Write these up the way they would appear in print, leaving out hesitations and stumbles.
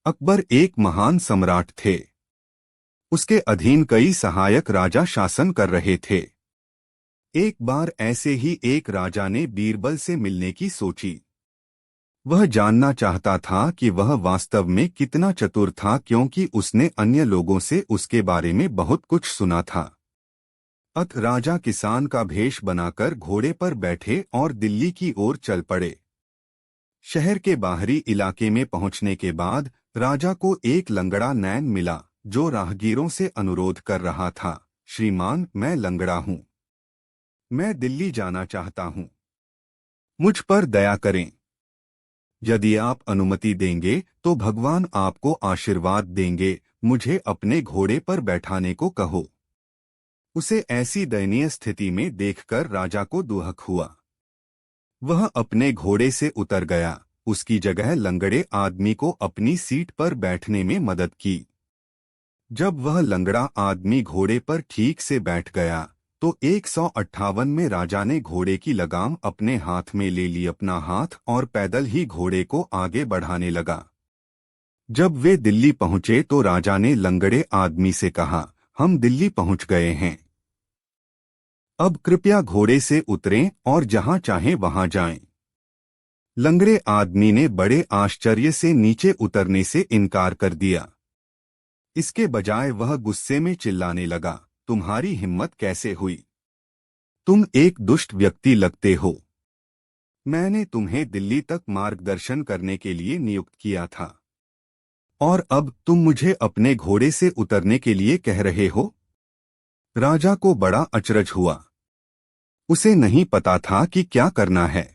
अकबर एक महान सम्राट थे। उसके अधीन कई सहायक राजा शासन कर रहे थे। एक बार ऐसे ही एक राजा ने बीरबल से मिलने की सोची। वह जानना चाहता था कि वह वास्तव में कितना चतुर था, क्योंकि उसने अन्य लोगों से उसके बारे में बहुत कुछ सुना था। राजा किसान का भेष बनाकर घोड़े पर बैठे और दिल्ली की ओर चल पड़े। शहर के बाहरी इलाके में पहुंचने के बाद राजा को एक लंगड़ा नैन मिला, जो राहगीरों से अनुरोध कर रहा था, श्रीमान, मैं लंगड़ा हूं। मैं दिल्ली जाना चाहता हूं। मुझ पर दया करें। यदि आप अनुमति देंगे तो भगवान आपको आशीर्वाद देंगे। मुझे अपने घोड़े पर बैठाने को कहो। उसे ऐसी दयनीय स्थिति में देखकर राजा को दुहक हुआ। वह अपने घोड़े से उतर गया। उसकी जगह लंगड़े आदमी को अपनी सीट पर बैठने में मदद की। जब वह लंगड़ा आदमी घोड़े पर ठीक से बैठ गया तो 158 में राजा ने घोड़े की लगाम अपने हाथ में ले ली अपना हाथ और पैदल ही घोड़े को आगे बढ़ाने लगा। जब वे दिल्ली पहुंचे तो राजा ने लंगड़े आदमी से कहा, हम दिल्ली पहुंच गए हैं। अब कृपया घोड़े से उतरें और जहां चाहें वहां जाएं। लंगड़े आदमी ने बड़े आश्चर्य से नीचे उतरने से इनकार कर दिया। इसके बजाय वह गुस्से में चिल्लाने लगा, तुम्हारी हिम्मत कैसे हुई? तुम एक दुष्ट व्यक्ति लगते हो। मैंने तुम्हें दिल्ली तक मार्गदर्शन करने के लिए नियुक्त किया था, और अब तुम मुझे अपने घोड़े से उतरने के लिए कह रहे हो? राजा को बड़ा अचरज हुआ। उसे नहीं पता था कि क्या करना है।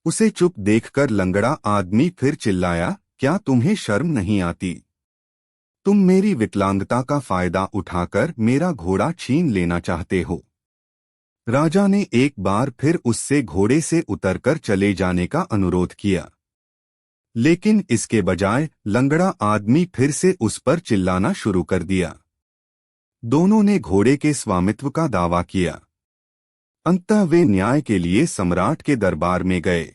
उसे चुप देखकर लंगड़ा आदमी फिर चिल्लाया, क्या तुम्हें शर्म नहीं आती? तुम मेरी विकलांगता का फायदा उठाकर मेरा घोड़ा छीन लेना चाहते हो। राजा ने एक बार फिर उससे घोड़े से उतरकर चले जाने का अनुरोध किया, लेकिन इसके बजाय लंगड़ा आदमी फिर से उस पर चिल्लाना शुरू कर दिया। दोनों ने घोड़े के स्वामित्व का दावा किया। अंततः वे न्याय के लिए सम्राट के दरबार में गए।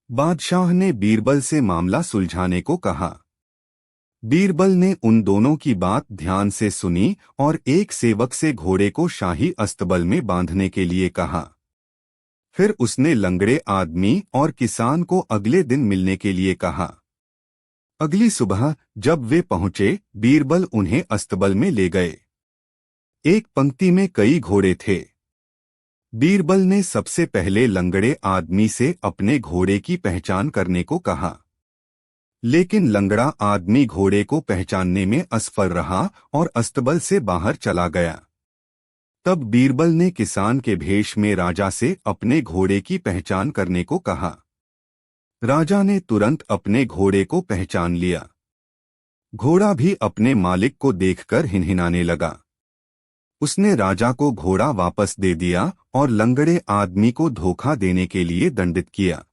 बादशाह ने बीरबल से मामला सुलझाने को कहा। बीरबल ने उन दोनों की बात ध्यान से सुनी और एक सेवक से घोड़े को शाही अस्तबल में बांधने के लिए कहा। फिर उसने लंगड़े आदमी और किसान को अगले दिन मिलने के लिए कहा। अगली सुबह जब वे पहुंचे, बीरबल उन्हें अस्तबल में ले गए। एक पंक्ति में कई घोड़े थे। बीरबल ने सबसे पहले लंगड़े आदमी से अपने घोड़े की पहचान करने को कहा, लेकिन लंगड़ा आदमी घोड़े को पहचानने में असफल रहा और अस्तबल से बाहर चला गया। तब बीरबल ने किसान के भेष में राजा से अपने घोड़े की पहचान करने को कहा। राजा ने तुरंत अपने घोड़े को पहचान लिया। घोड़ा भी अपने मालिक को देखकर हिनहिनाने लगा। उसने राजा को घोड़ा वापस दे दिया और लंगड़े आदमी को धोखा देने के लिए दंडित किया।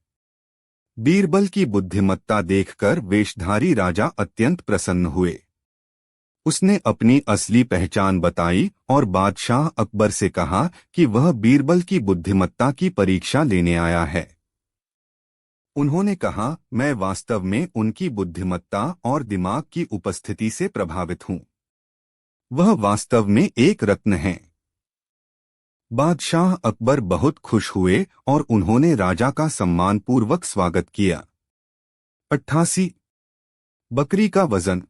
बीरबल की बुद्धिमत्ता देखकर वेशधारी राजा अत्यंत प्रसन्न हुए। उसने अपनी असली पहचान बताई और बादशाह अकबर से कहा कि वह बीरबल की बुद्धिमत्ता की परीक्षा लेने आया है। उन्होंने कहा, मैं वास्तव में उनकी बुद्धिमत्ता और दिमाग की उपस्थिति से प्रभावित हूं। वह वास्तव में एक रत्न है। बादशाह अकबर बहुत खुश हुए और उन्होंने राजा का सम्मानपूर्वक स्वागत किया। 88 बकरी का वजन।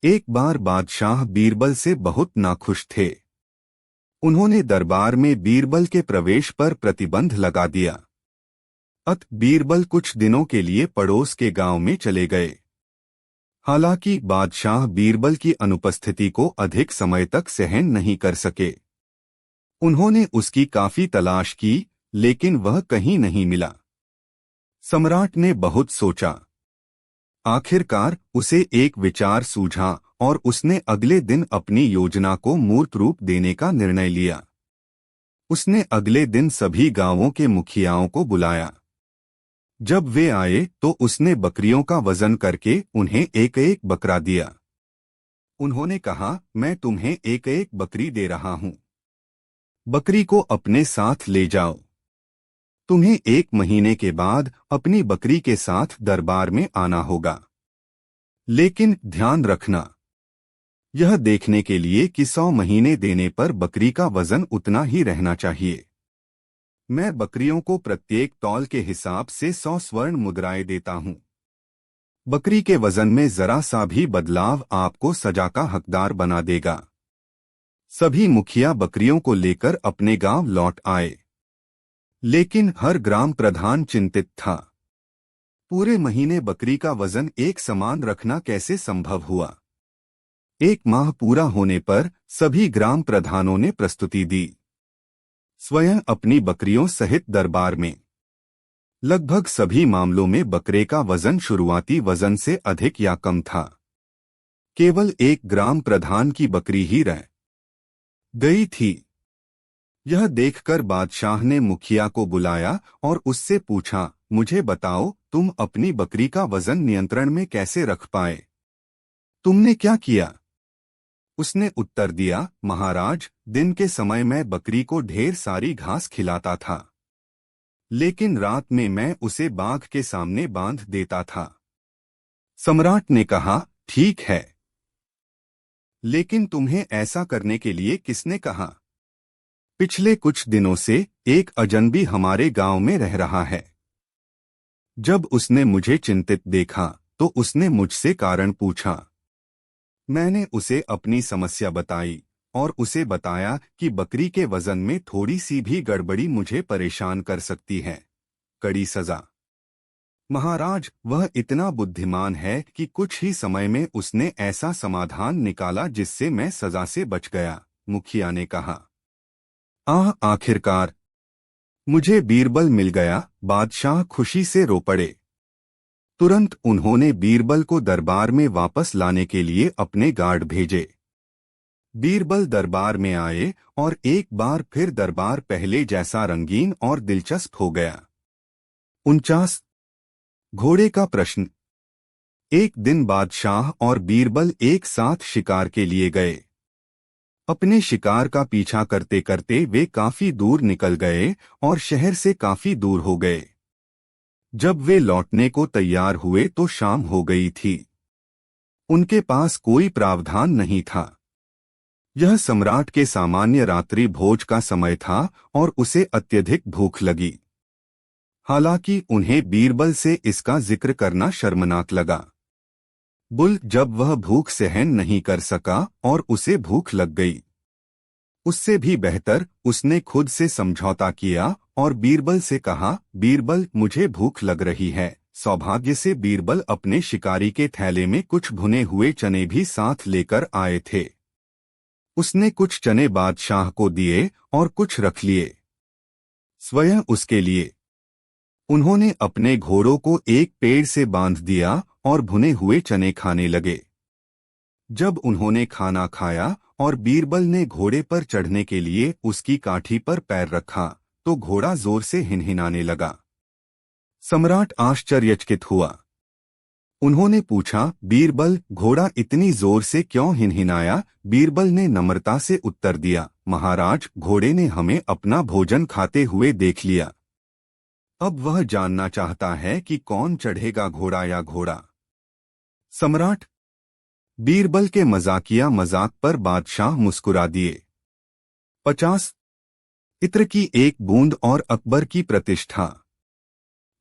एक बार बादशाह बीरबल से बहुत नाखुश थे। उन्होंने दरबार में बीरबल के प्रवेश पर प्रतिबंध लगा दिया। बीरबल कुछ दिनों के लिए पड़ोस के गांव में चले गए। हालांकि बादशाह बीरबल की अनुपस्थिति को अधिक समय तक सहन नहीं कर सके। उन्होंने उसकी काफी तलाश की, लेकिन वह कहीं नहीं मिला। सम्राट ने बहुत सोचा। आखिरकार उसे एक विचार सूझा और उसने अगले दिन अपनी योजना को मूर्त रूप देने का निर्णय लिया। उसने अगले दिन सभी गांवों के मुखियाओं को बुलाया। जब वे आए तो उसने बकरियों का वजन करके उन्हें एक एक बकरा दिया। उन्होंने कहा, मैं तुम्हें एक एक बकरी दे रहा हूं। बकरी को अपने साथ ले जाओ। तुम्हें 1 महीने के बाद अपनी बकरी के साथ दरबार में आना होगा। लेकिन ध्यान रखना, यह देखने के लिए कि 100 महीने देने पर बकरी का वजन उतना ही रहना चाहिए। मैं बकरियों को प्रत्येक तौल के हिसाब से 100 स्वर्ण मुद्राएं देता हूं। बकरी के वजन में जरा सा भी बदलाव आपको सजा का हकदार बना देगा। सभी मुखिया बकरियों को लेकर अपने गांव लौट आए, लेकिन हर ग्राम प्रधान चिंतित था। पूरे महीने बकरी का वजन एक समान रखना कैसे संभव हुआ? 1 माह पूरा होने पर सभी ग्राम प्रधानों ने प्रस्तुति दी, स्वयं अपनी बकरियों सहित दरबार में। लगभग सभी मामलों में बकरे का वजन शुरुआती वजन से अधिक या कम था। केवल एक ग्राम प्रधान की बकरी ही रह गई थी। यह देखकर बादशाह ने मुखिया को बुलाया और उससे पूछा, मुझे बताओ, तुम अपनी बकरी का वजन नियंत्रण में कैसे रख पाए? तुमने क्या किया? उसने उत्तर दिया, महाराज, दिन के समय मैं बकरी को ढेर सारी घास खिलाता था, लेकिन रात में मैं उसे बाघ के सामने बांध देता था। सम्राट ने कहा, ठीक है, लेकिन तुम्हें ऐसा करने के लिए किसने कहा? पिछले कुछ दिनों से एक अजनबी हमारे गांव में रह रहा है। जब उसने मुझे चिंतित देखा तो उसने मुझसे कारण पूछा। मैंने उसे अपनी समस्या बताई और उसे बताया कि बकरी के वजन में थोड़ी सी भी गड़बड़ी मुझे परेशान कर सकती है। कड़ी सजा। महाराज, वह इतना बुद्धिमान है कि कुछ ही समय में उसने ऐसा समाधान निकाला जिससे मैं सजा से बच गया। मुखिया ने कहा, आखिरकार मुझे बीरबल मिल गया। बादशाह खुशी से रो पड़े। तुरंत उन्होंने बीरबल को दरबार में वापस लाने के लिए अपने गार्ड भेजे। बीरबल दरबार में आए और एक बार फिर दरबार पहले जैसा रंगीन और दिलचस्प हो गया। 49 घोड़े का प्रश्न। एक दिन बादशाह और बीरबल एक साथ शिकार के लिए गए। अपने शिकार का पीछा करते करते वे काफी दूर निकल गए और शहर से काफी दूर हो गए। जब वे लौटने को तैयार हुए तो शाम हो गई थी। उनके पास कोई प्रावधान नहीं था। यह सम्राट के सामान्य रात्रि भोज का समय था और उसे अत्यधिक भूख लगी। हालांकि उन्हें बीरबल से इसका जिक्र करना शर्मनाक लगा। बुल जब वह भूख सहन नहीं कर सका और उसे भूख लग गई। उससे भी बेहतर उसने खुद से समझौता किया और बीरबल से कहा, बीरबल, मुझे भूख लग रही है। सौभाग्य से बीरबल अपने शिकारी के थैले में कुछ भुने हुए चने भी साथ लेकर आए थे। उसने कुछ चने बादशाह को दिए और कुछ रख लिए स्वयं उसके लिए। उन्होंने अपने घोड़ों को एक पेड़ से बांध दिया और भुने हुए चने खाने लगे। जब उन्होंने खाना खाया और बीरबल ने घोड़े पर चढ़ने के लिए उसकी काठी पर पैर रखा तो घोड़ा जोर से हिनहिनाने लगा। सम्राट आश्चर्यचकित हुआ। उन्होंने पूछा, बीरबल, घोड़ा इतनी जोर से क्यों हिनहिनाया? बीरबल ने नम्रता से उत्तर दिया, महाराज, घोड़े ने हमें अपना भोजन खाते हुए देख लिया। अब वह जानना चाहता है कि कौन चढ़ेगा, घोड़ा या घोड़ा। सम्राट। बीरबल के मजाकिया मजाक पर बादशाह मुस्कुरा दिए। 50 इत्र की एक बूंद और अकबर की प्रतिष्ठा।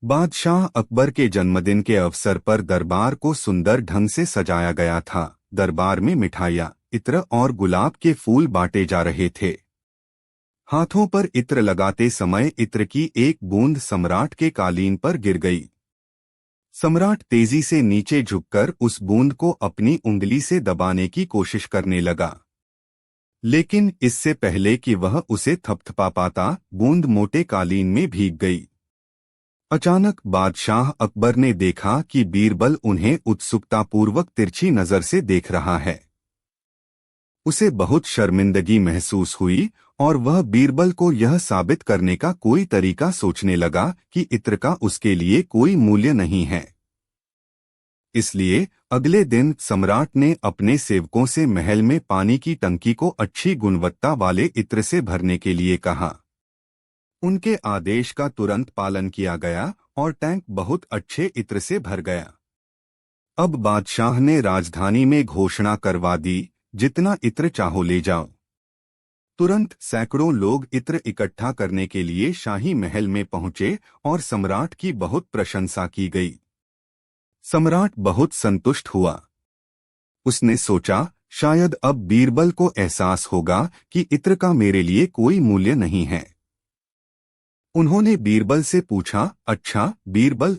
बादशाह अकबर के जन्मदिन के अवसर पर दरबार को सुंदर ढंग से सजाया गया था। दरबार में मिठाइयाँ, इत्र और गुलाब के फूल बांटे जा रहे थे। हाथों पर इत्र लगाते समय इत्र की एक बूंद सम्राट के कालीन पर गिर गई। सम्राट तेजी से नीचे झुककर उस बूंद को अपनी उंगली से दबाने की कोशिश करने लगा, लेकिन इससे पहले कि वह उसे थपथपा पाता, बूंद मोटे कालीन में भीग गई। अचानक बादशाह अकबर ने देखा कि बीरबल उन्हें उत्सुकतापूर्वक तिरछी नजर से देख रहा है। उसे बहुत शर्मिंदगी महसूस हुई और वह बीरबल को यह साबित करने का कोई तरीका सोचने लगा कि इत्र का उसके लिए कोई मूल्य नहीं है। इसलिए अगले दिन सम्राट ने अपने सेवकों से महल में पानी की टंकी को अच्छी गुणवत्ता वाले इत्र से भरने के लिए कहा। उनके आदेश का तुरंत पालन किया गया और टैंक बहुत अच्छे इत्र से भर गया। अब बादशाह ने राजधानी में घोषणा करवा दी, जितना इत्र चाहो ले जाओ। तुरंत सैकड़ों लोग इत्र इकट्ठा करने के लिए शाही महल में पहुंचे और सम्राट की बहुत प्रशंसा की गई। सम्राट बहुत संतुष्ट हुआ। उसने सोचा, शायद अब बीरबल को एहसास होगा कि इत्र का मेरे लिए कोई मूल्य नहीं है। उन्होंने बीरबल से पूछा, अच्छा बीरबल,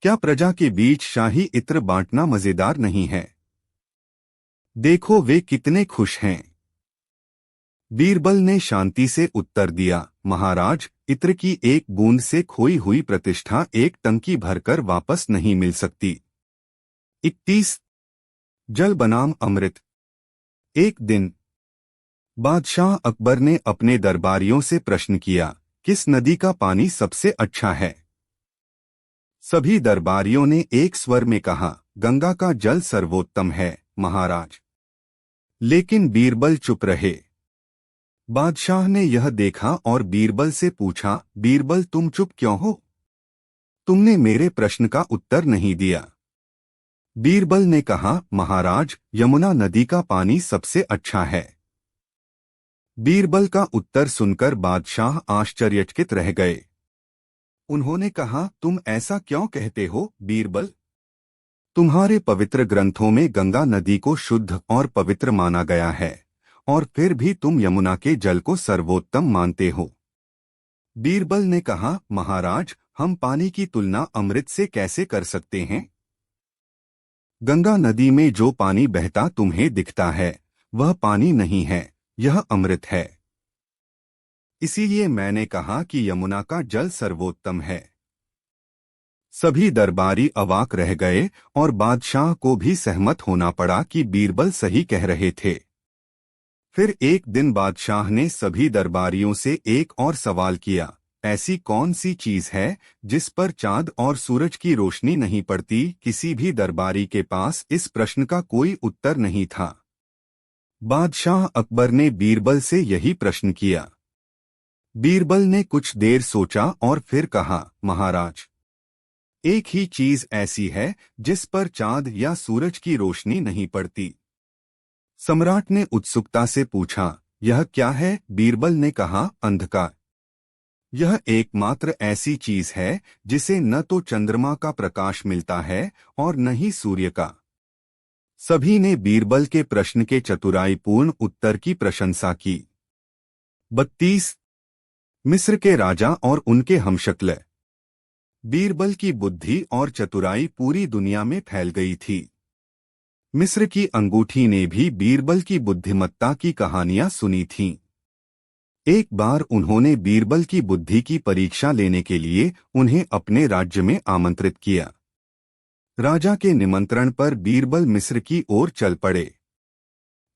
क्या प्रजा के बीच शाही इत्र बांटना मजेदार नहीं है? देखो वे कितने खुश हैं। बीरबल ने शांति से उत्तर दिया, महाराज, इत्र की एक बूंद से खोई हुई प्रतिष्ठा एक टंकी भरकर वापस नहीं मिल सकती। 31 जल बनाम अमृत। एक दिन बादशाह अकबर ने अपने दरबारियों से प्रश्न किया, किस नदी का पानी सबसे अच्छा है? सभी दरबारियों ने एक स्वर में कहा, गंगा का जल सर्वोत्तम है महाराज। लेकिन बीरबल चुप रहे। बादशाह ने यह देखा और बीरबल से पूछा, बीरबल तुम चुप क्यों हो? तुमने मेरे प्रश्न का उत्तर नहीं दिया। बीरबल ने कहा, महाराज, यमुना नदी का पानी सबसे अच्छा है। बीरबल का उत्तर सुनकर बादशाह आश्चर्यचकित रह गए। उन्होंने कहा, तुम ऐसा क्यों कहते हो बीरबल? तुम्हारे पवित्र ग्रंथों में गंगा नदी को शुद्ध और पवित्र माना गया है, और फिर भी तुम यमुना के जल को सर्वोत्तम मानते हो। बीरबल ने कहा, महाराज, हम पानी की तुलना अमृत से कैसे कर सकते हैं? गंगा नदी में जो पानी बहता तुम्हें दिखता है, वह पानी नहीं है, यह अमृत है। इसीलिए मैंने कहा कि यमुना का जल सर्वोत्तम है। सभी दरबारी अवाक रह गए और बादशाह को भी सहमत होना पड़ा कि बीरबल सही कह रहे थे। फिर एक दिन बादशाह ने सभी दरबारियों से एक और सवाल किया, ऐसी कौन सी चीज है जिस पर चांद और सूरज की रोशनी नहीं पड़ती? किसी भी दरबारी के पास इस प्रश्न का कोई उत्तर नहीं था। बादशाह अकबर ने बीरबल से यही प्रश्न किया। बीरबल ने कुछ देर सोचा और फिर कहा, महाराज, एक ही चीज ऐसी है जिस पर चांद या सूरज की रोशनी नहीं पड़ती। सम्राट ने उत्सुकता से पूछा, यह क्या है? बीरबल ने कहा, अंधकार। यह एकमात्र ऐसी चीज है जिसे न तो चंद्रमा का प्रकाश मिलता है और न ही सूर्य का। सभी ने बीरबल के प्रश्न के चतुराईपूर्ण उत्तर की प्रशंसा की। 32 मिस्र के राजा और उनके हमशक्ल। बीरबल की बुद्धि और चतुराई पूरी दुनिया में फैल गई थी। मिस्र की अंगूठी ने भी बीरबल की बुद्धिमत्ता की कहानियां सुनी थीं। एक बार उन्होंने बीरबल की बुद्धि की परीक्षा लेने के लिए उन्हें अपने राज्य में आमंत्रित किया। राजा के निमंत्रण पर बीरबल मिस्र की ओर चल पड़े।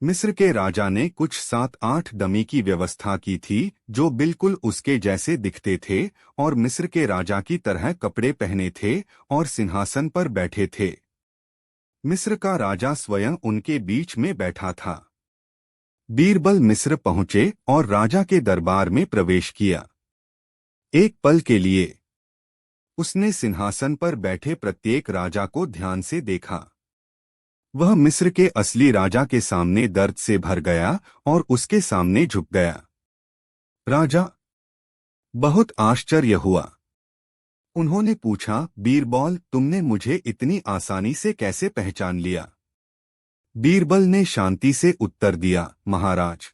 मिस्र के राजा ने कुछ 7-8 डमी की व्यवस्था की थी जो बिल्कुल उसके जैसे दिखते थे और मिस्र के राजा की तरह कपड़े पहने थे और सिंहासन पर बैठे थे। मिस्र का राजा स्वयं उनके बीच में बैठा था। बीरबल मिस्र पहुंचे और राजा के दरबार में प्रवेश किया। एक पल के लिए उसने सिंहासन पर बैठे प्रत्येक राजा को ध्यान से देखा। वह मिस्र के असली राजा के सामने दर्द से भर गया और उसके सामने झुक गया। राजा बहुत आश्चर्य हुआ। उन्होंने पूछा, बीरबल, तुमने मुझे इतनी आसानी से कैसे पहचान लिया? बीरबल ने शांति से उत्तर दिया, महाराज,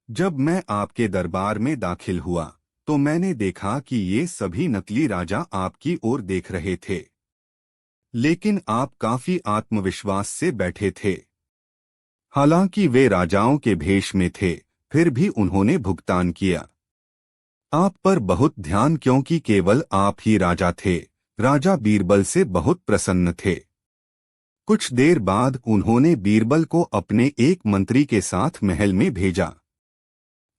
जब मैं आपके दरबार में दाखिल हुआ तो मैंने देखा कि ये सभी नकली राजा आपकी ओर देख रहे थे, लेकिन आप काफी आत्मविश्वास से बैठे थे। हालांकि वे राजाओं के भेष में थे, फिर भी उन्होंने भुगतान किया। आप पर बहुत ध्यान, क्योंकि केवल आप ही राजा थे। राजा बीरबल से बहुत प्रसन्न थे। कुछ देर बाद उन्होंने बीरबल को अपने एक मंत्री के साथ महल में भेजा।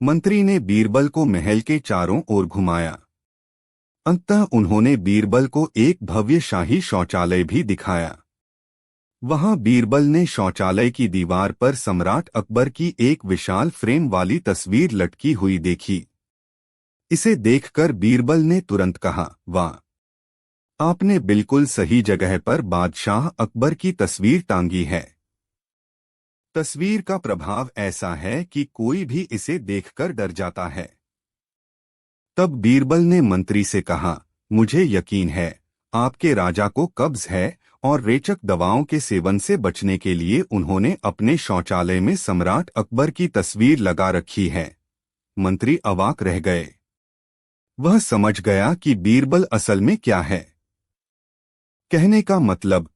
मंत्री ने बीरबल को महल के चारों ओर घुमाया। अंततः उन्होंने बीरबल को एक भव्य शाही शौचालय भी दिखाया। वहां बीरबल ने शौचालय की दीवार पर सम्राट अकबर की एक विशाल फ्रेम वाली तस्वीर लटकी हुई देखी। इसे देखकर बीरबल ने तुरंत कहा, वाह, आपने बिल्कुल सही जगह पर बादशाह अकबर की तस्वीर टांगी है। तस्वीर का प्रभाव ऐसा है कि कोई भी इसे देखकर डर जाता है। तब बीरबल ने मंत्री से कहा, मुझे यकीन है आपके राजा को कब्ज है और रेचक दवाओं के सेवन से बचने के लिए उन्होंने अपने शौचालय में सम्राट अकबर की तस्वीर लगा रखी है। मंत्री अवाक रह गए। वह समझ गया कि बीरबल असल में क्या है कहने का मतलब।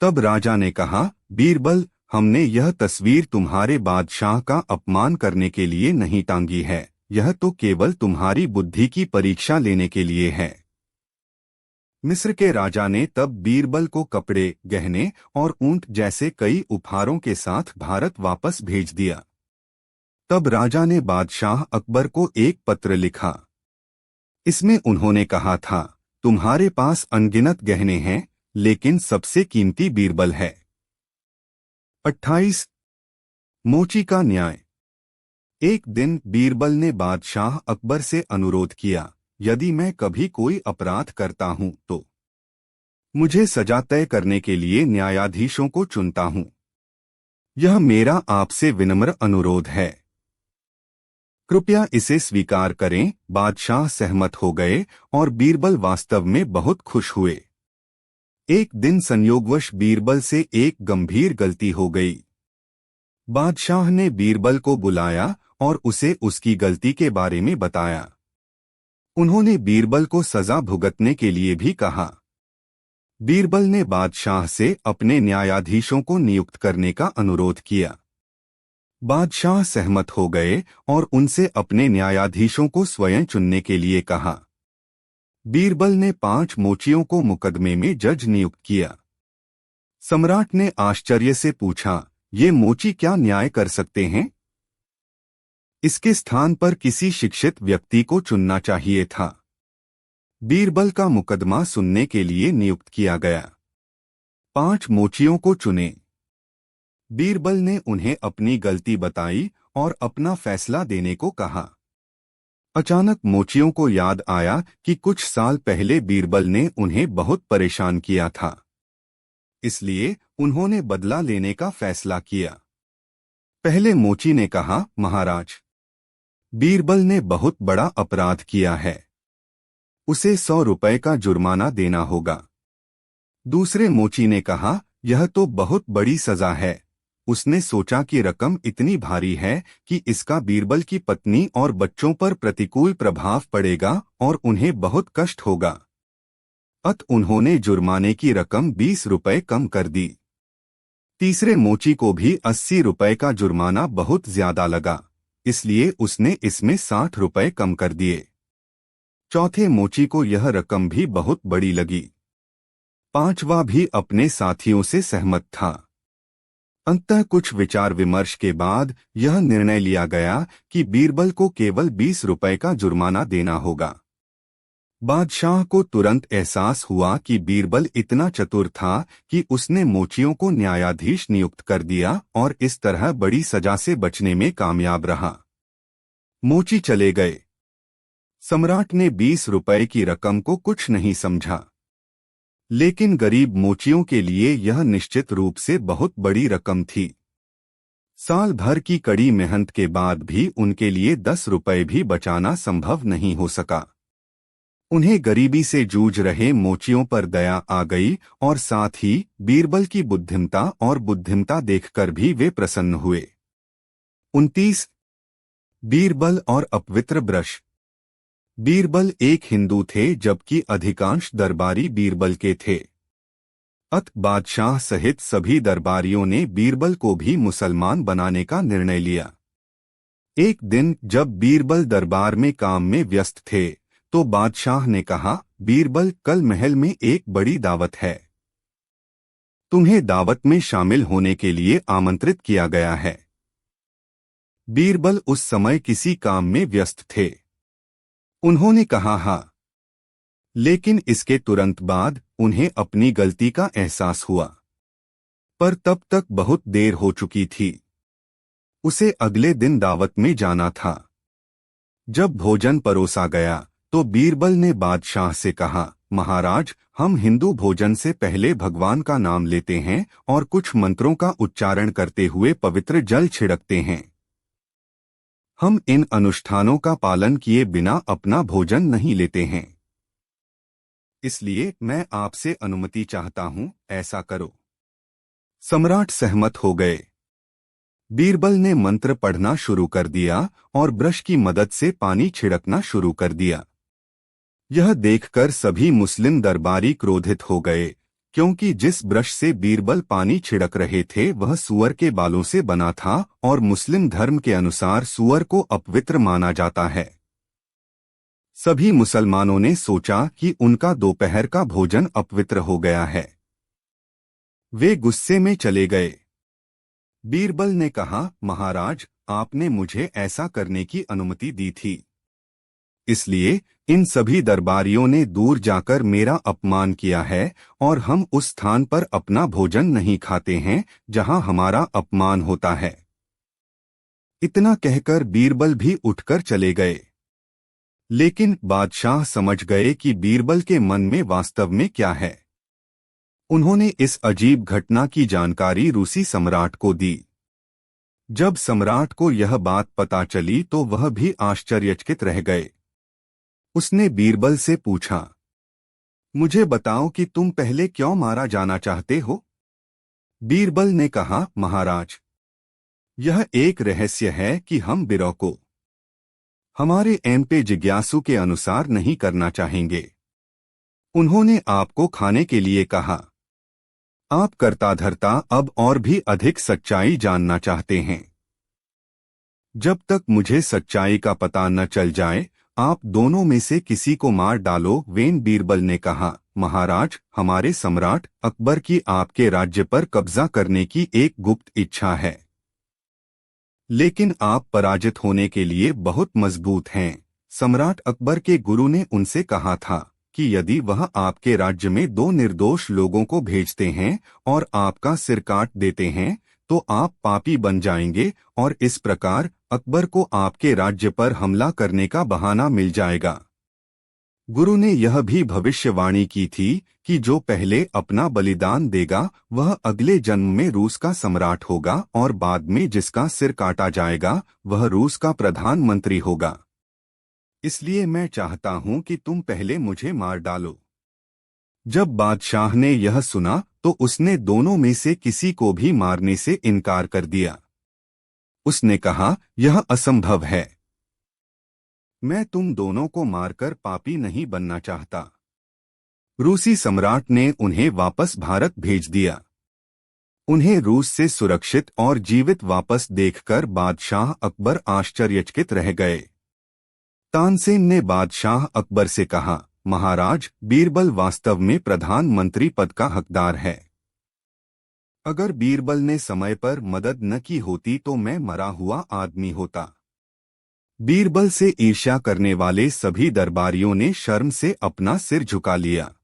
तब राजा ने कहा, बीरबल, हमने यह तस्वीर तुम्हारे बादशाह का अपमान करने के लिए नहीं टांगी है, यह तो केवल तुम्हारी बुद्धि की परीक्षा लेने के लिए है। मिस्र के राजा ने तब बीरबल को कपड़े, गहने और ऊंट जैसे कई उपहारों के साथ भारत वापस भेज दिया। तब राजा ने बादशाह अकबर को एक पत्र लिखा। इसमें उन्होंने कहा था, तुम्हारे पास अनगिनत गहने हैं, लेकिन सबसे कीमती बीरबल है। 28 मोची का न्याय। एक दिन बीरबल ने बादशाह अकबर से अनुरोध किया, यदि मैं कभी कोई अपराध करता हूं तो मुझे सजा तय करने के लिए न्यायाधीशों को चुनता हूं। यह मेरा आपसे विनम्र अनुरोध है, कृपया इसे स्वीकार करें। बादशाह सहमत हो गए और बीरबल वास्तव में बहुत खुश हुए। एक दिन संयोगवश बीरबल से एक गंभीर गलती हो गई। बादशाह ने बीरबल को बुलाया और उसे उसकी गलती के बारे में बताया। उन्होंने बीरबल को सजा भुगतने के लिए भी कहा। बीरबल ने बादशाह से अपने न्यायाधीशों को नियुक्त करने का अनुरोध किया। बादशाह सहमत हो गए और उनसे अपने न्यायाधीशों को स्वयं चुनने के लिए कहा। बीरबल ने 5 मोचियों को मुकदमे में जज नियुक्त किया। सम्राट ने आश्चर्य से पूछा, ये मोची क्या न्याय कर सकते हैं? इसके स्थान पर किसी शिक्षित व्यक्ति को चुनना चाहिए था। बीरबल का मुकदमा सुनने के लिए नियुक्त किया गया। 5 मोचियों को चुने। बीरबल ने उन्हें अपनी गलती बताई और अपना फैसला देने को कहा। अचानक मोचियों को याद आया कि कुछ साल पहले बीरबल ने उन्हें बहुत परेशान किया था। इसलिए उन्होंने बदला लेने का फैसला किया। पहले मोची ने कहा, महाराज, बीरबल ने बहुत बड़ा अपराध किया है, उसे 100 रुपए का जुर्माना देना होगा। दूसरे मोची ने कहा, यह तो बहुत बड़ी सजा है। उसने सोचा कि रकम इतनी भारी है कि इसका बीरबल की पत्नी और बच्चों पर प्रतिकूल प्रभाव पड़ेगा और उन्हें बहुत कष्ट होगा। अत उन्होंने जुर्माने की रकम 20 रुपए कम कर दी। तीसरे मोची को भी 80 रुपए का जुर्माना बहुत ज्यादा लगा, इसलिए उसने इसमें 60 रुपए कम कर दिए। चौथे मोची को यह रकम भी बहुत बड़ी लगी। पांचवा भी अपने साथियों से सहमत था। अंततः कुछ विचार विमर्श के बाद यह निर्णय लिया गया कि बीरबल को केवल 20 रुपए का जुर्माना देना होगा। बादशाह को तुरंत एहसास हुआ कि बीरबल इतना चतुर था कि उसने मोचियों को न्यायाधीश नियुक्त कर दिया और इस तरह बड़ी सजा से बचने में कामयाब रहा। मोची चले गए। सम्राट ने 20 रुपए की रकम को कुछ नहीं समझा, लेकिन गरीब मोचियों के लिए यह निश्चित रूप से बहुत बड़ी रकम थी। साल भर की कड़ी मेहनत के बाद भी उनके लिए 10 रुपए भी बचाना संभव नहीं हो सका। उन्हें गरीबी से जूझ रहे मोचियों पर दया आ गई और साथ ही बीरबल की बुद्धिमता देखकर भी वे प्रसन्न हुए। 29 बीरबल और अपवित्र ब्रश। बीरबल एक हिंदू थे जबकि अधिकांश दरबारी बीरबल के थे। अत बादशाह सहित सभी दरबारियों ने बीरबल को भी मुसलमान बनाने का निर्णय लिया। एक दिन जब बीरबल दरबार में काम में व्यस्त थे तो बादशाह ने कहा, बीरबल, कल महल में एक बड़ी दावत है। तुम्हें दावत में शामिल होने के लिए आमंत्रित किया गया है। बीरबल उस समय किसी काम में व्यस्त थे। उन्होंने कहा, हाँ। लेकिन इसके तुरंत बाद उन्हें अपनी गलती का एहसास हुआ, पर तब तक बहुत देर हो चुकी थी। उसे अगले दिन दावत में जाना था। जब भोजन परोसा गया तो बीरबल ने बादशाह से कहा, महाराज, हम हिंदू भोजन से पहले भगवान का नाम लेते हैं और कुछ मंत्रों का उच्चारण करते हुए पवित्र जल छिड़कते हैं। हम इन अनुष्ठानों का पालन किए बिना अपना भोजन नहीं लेते हैं। इसलिए मैं आपसे अनुमति चाहता हूं, ऐसा करो। सम्राट सहमत हो गए। बीरबल ने मंत्र पढ़ना शुरू कर दिया और ब्रश की मदद से पानी छिड़कना शुरू कर दिया। यह देखकर सभी मुस्लिम दरबारी क्रोधित हो गए, क्योंकि जिस ब्रश से बीरबल पानी छिड़क रहे थे वह सूअर के बालों से बना था और मुस्लिम धर्म के अनुसार सूअर को अपवित्र माना जाता है। सभी मुसलमानों ने सोचा कि उनका दोपहर का भोजन अपवित्र हो गया है। वे गुस्से में चले गए। बीरबल ने कहा, महाराज, आपने मुझे ऐसा करने की अनुमति दी थी, इसलिए इन सभी दरबारियों ने दूर जाकर मेरा अपमान किया है और हम उस स्थान पर अपना भोजन नहीं खाते हैं जहां हमारा अपमान होता है। इतना कहकर बीरबल भी उठकर चले गए। लेकिन बादशाह समझ गए कि बीरबल के मन में वास्तव में क्या है। उन्होंने इस अजीब घटना की जानकारी रूसी सम्राट को दी। जब सम्राट को यह बात पता चली तो वह भी आश्चर्यचकित रह गए। उसने बीरबल से पूछा, मुझे बताओ कि तुम पहले क्यों मारा जाना चाहते हो? बीरबल ने कहा, महाराज, यह एक रहस्य है कि हम बिरौ को हमारे एमपे जिज्ञासु के अनुसार नहीं करना चाहेंगे। उन्होंने आपको खाने के लिए कहा। आप करता धरता अब और भी अधिक सच्चाई जानना चाहते हैं। जब तक मुझे सच्चाई का पता न चल जाए, आप दोनों में से किसी को मार डालो। वेन बीरबल ने कहा, महाराज, हमारे सम्राट अकबर की आपके राज्य पर कब्जा करने की एक गुप्त इच्छा है, लेकिन आप पराजित होने के लिए बहुत मजबूत हैं। सम्राट अकबर के गुरु ने उनसे कहा था कि यदि वह आपके राज्य में 2 निर्दोष लोगों को भेजते हैं और आपका सिर काट देते हैं तो आप पापी बन जाएंगे और इस प्रकार अकबर को आपके राज्य पर हमला करने का बहाना मिल जाएगा। गुरु ने यह भी भविष्यवाणी की थी कि जो पहले अपना बलिदान देगा वह अगले जन्म में रूस का सम्राट होगा और बाद में जिसका सिर काटा जाएगा वह रूस का प्रधानमंत्री होगा। इसलिए मैं चाहता हूं कि तुम पहले मुझे मार डालो। जब बादशाह ने यह सुना तो उसने दोनों में से किसी को भी मारने से इनकार कर दिया। उसने कहा, यह असंभव है। मैं तुम दोनों को मारकर पापी नहीं बनना चाहता। रूसी सम्राट ने उन्हें वापस भारत भेज दिया। उन्हें रूस से सुरक्षित और जीवित वापस देखकर बादशाह अकबर आश्चर्यचकित रह गए। तानसेन ने बादशाह अकबर से कहा, महाराज, बीरबल वास्तव में प्रधानमंत्री पद का हकदार है। अगर बीरबल ने समय पर मदद न की होती तो मैं मरा हुआ आदमी होता। बीरबल से ईर्ष्या करने वाले सभी दरबारियों ने शर्म से अपना सिर झुका लिया।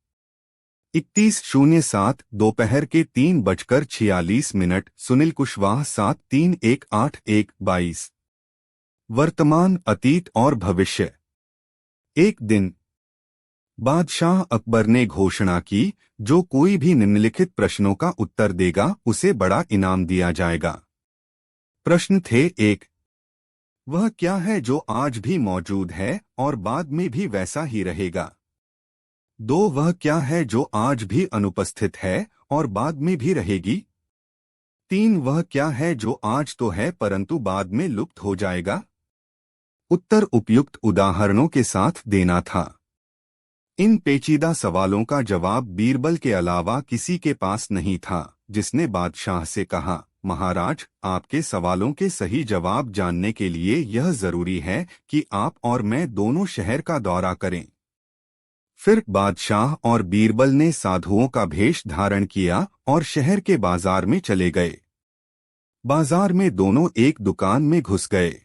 31:07 दोपहर के 3:46। सुनील कुशवाहा 731812। वर्तमान, अतीत और भविष्य। एक दिन बादशाह अकबर ने घोषणा की, जो कोई भी निम्नलिखित प्रश्नों का उत्तर देगा उसे बड़ा इनाम दिया जाएगा। प्रश्न थे, 1. वह क्या है जो आज भी मौजूद है और बाद में भी वैसा ही रहेगा? 2. वह क्या है जो आज भी अनुपस्थित है और बाद में भी रहेगी? 3. वह क्या है जो आज तो है परंतु बाद में लुप्त हो जाएगा? उत्तर उपयुक्त उदाहरणों के साथ देना था। इन पेचीदा सवालों का जवाब बीरबल के अलावा किसी के पास नहीं था, जिसने बादशाह से कहा, महाराज, आपके सवालों के सही जवाब जानने के लिए यह जरूरी है कि आप और मैं दोनों शहर का दौरा करें। फिर बादशाह और बीरबल ने साधुओं का भेष धारण किया और शहर के बाजार में चले गए। बाजार में दोनों एक दुकान में घुस गए।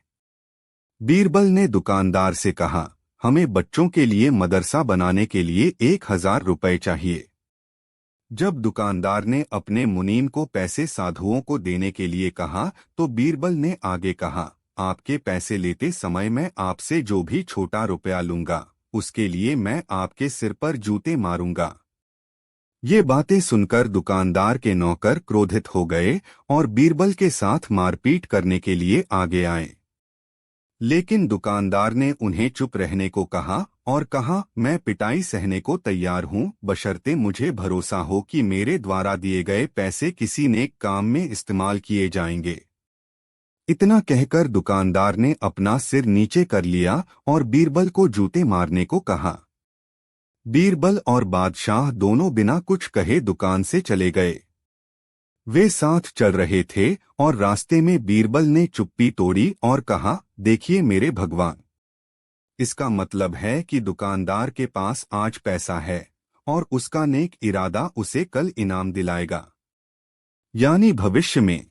बीरबल ने दुकानदार से कहा, हमें बच्चों के लिए मदरसा बनाने के लिए 1000 रुपए चाहिए। जब दुकानदार ने अपने मुनीम को पैसे साधुओं को देने के लिए कहा तो बीरबल ने आगे कहा, आपके पैसे लेते समय मैं आपसे जो भी छोटा रुपया लूंगा उसके लिए मैं आपके सिर पर जूते मारूंगा। ये बातें सुनकर दुकानदार के नौकर क्रोधित हो गए और बीरबल के साथ मारपीट करने के लिए आगे आए। लेकिन दुकानदार ने उन्हें चुप रहने को कहा और कहा, मैं पिटाई सहने को तैयार हूं, बशर्ते मुझे भरोसा हो कि मेरे द्वारा दिए गए पैसे किसी नेक काम में इस्तेमाल किए जाएंगे। इतना कहकर दुकानदार ने अपना सिर नीचे कर लिया और बीरबल को जूते मारने को कहा। बीरबल और बादशाह दोनों बिना कुछ कहे दुकान से चले गए। वे साथ चल रहे थे और रास्ते में बीरबल ने चुप्पी तोड़ी और कहा, देखिए मेरे भगवान, इसका मतलब है कि दुकानदार के पास आज पैसा है और उसका नेक इरादा उसे कल इनाम दिलाएगा, यानी भविष्य में।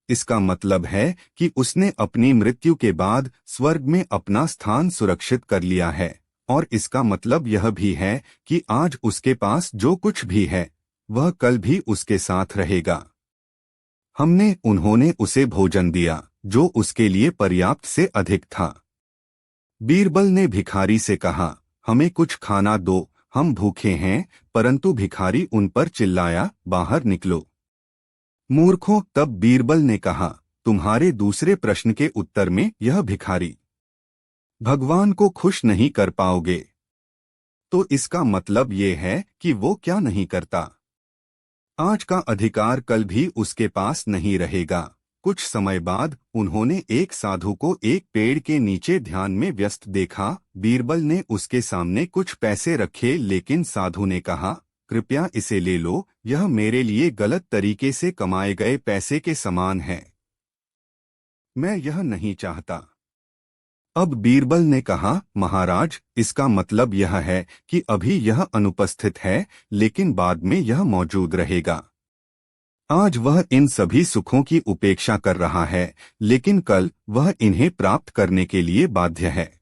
इसका मतलब है कि उसने अपनी मृत्यु के बाद स्वर्ग में अपना स्थान सुरक्षित कर लिया है, और इसका मतलब यह भी है कि आज उसके पास जो कुछ भी है वह कल भी उसके साथ रहेगा। उन्होंने उसे भोजन दिया जो उसके लिए पर्याप्त से अधिक था। बीरबल ने भिखारी से कहा, हमें कुछ खाना दो, हम भूखे हैं। परंतु भिखारी उन पर चिल्लाया, बाहर निकलो मूर्खों। तब बीरबल ने कहा, तुम्हारे दूसरे प्रश्न के उत्तर में यह भिखारी भगवान को खुश नहीं कर पाओगे, तो इसका मतलब ये है कि वो क्या नहीं करता। आज का अधिकार कल भी उसके पास नहीं रहेगा। कुछ समय बाद उन्होंने एक साधु को एक पेड़ के नीचे ध्यान में व्यस्त देखा। बीरबल ने उसके सामने कुछ पैसे रखे, लेकिन साधु ने कहा, कृपया इसे ले लो, यह मेरे लिए गलत तरीके से कमाए गए पैसे के समान है, मैं यह नहीं चाहता। अब बीरबल ने कहा, महाराज, इसका मतलब यह है कि अभी यह अनुपस्थित है, लेकिन बाद में यह मौजूद रहेगा। आज वह इन सभी सुखों की उपेक्षा कर रहा है, लेकिन कल वह इन्हें प्राप्त करने के लिए बाध्य है।